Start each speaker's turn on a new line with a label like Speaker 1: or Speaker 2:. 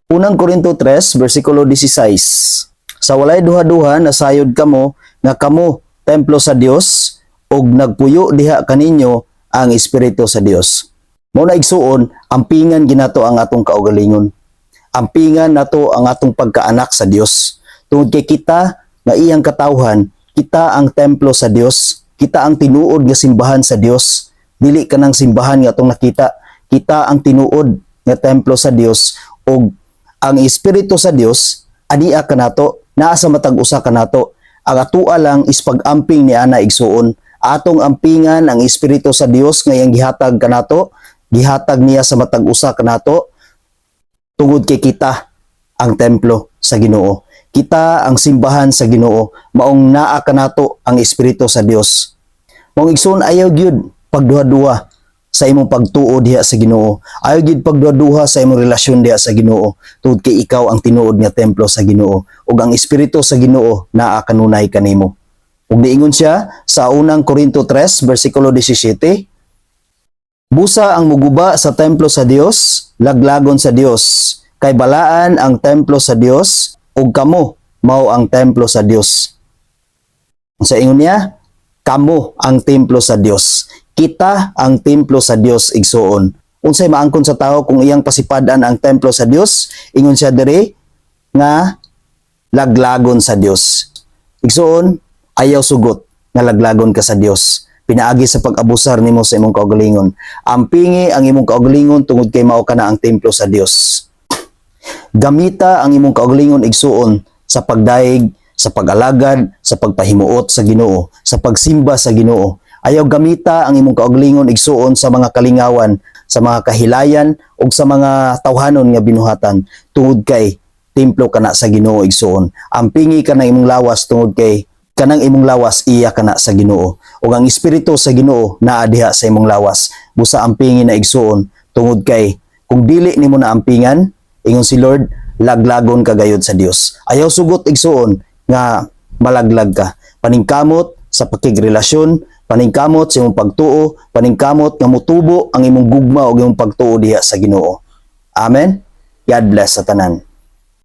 Speaker 1: Unang Korinto 3, versikulo 16. Sa walay duha-duha nasayod kamo nga kamo templo sa Dios ug nagpuyo diha kaninyo ang espiritu sa Dios. Mao na igsuon, ampingan ginato ang atong kaugalingon. Ampingan nato ang atong pagkaanak sa Dios. Tungod kay kita nga iyang katawhan, kita ang templo sa Dios. Kita ang tinuod nga simbahan sa Dios. Dili kanang simbahan nga atong nakita. Kita ang tinuod nga templo sa Dios ug ang espiritu sa Dios ania kanato, naa sa matag usa kanato. Ang atua lang is pag-amping ni ana igsuon. Atong ampingan ang espiritu sa Dios nga iyang gihatag kanato, gihatag niya sa matag usa kanato tungod kay kita ang templo sa Ginoo. Kita ang simbahan sa Ginoo, maong naa kanato ang espiritu sa Dios. Maong igsoon ayaw gyud pagduha-duha sa imong pagtuo diha sa Ginoo. Ayaw gyud pagduha-duha sa imong relasyon diha sa Ginoo. Tungod kay ikaw ang tinuod nga templo sa Ginoo ug ang espiritu sa Ginoo naa kanunay kanimo. Ug niingon siya sa unang Korinto 3 bersikulo 17, busa ang muguba sa templo sa Dios, laglagon sa Dios. Kay balaan ang templo sa Dios ug kamo mao ang templo sa Dios. Sa ingon niya, kamo ang templo sa Dios. Kita ang templo sa Dios igsuon. Unsay maangkon sa tao kung iyang pasipadan ang templo sa Dios? Ingon siya diri nga laglagon sa Dios. Igsuon, ayaw sugot nga laglagon ka sa Dios. Pinaagi sa pag-abusar nimo sa imong kaugalingon. Ampingi ang imong kaugalingon tungod kay mao kana ang templo sa Dios. Gamita ang imong kaugalingon igsuon sa pagdaig, sa pag-alagad, sa pagpahimuot sa Ginoo, sa pagsimba sa Ginoo. Ayaw gamita ang imong kaugalingon igsuon sa mga kalingawan, sa mga kahilayan ug sa mga tawhanon nga binuhatan tungod kay templo kana sa Ginoo igsuon. Ampingi ka ng imong lawas tungod kay kanang imong lawas iya kana sa Ginoo. Ug ang espiritu sa Ginoo naa diha sa imong lawas. Busa ampingi na igsuon tungod kay kung dili nimo na ampingan, ingon si Lord, laglagon ka gayud sa Dios. Ayaw sugot igsuon nga malaglag ka. Paningkamot sa pakigrelasyon, paningkamot sa imong pagtuo, paningkamot nga mutubo ang imong gugma o imong pagtuo diha sa Ginoo. Amen. God bless sa tanan.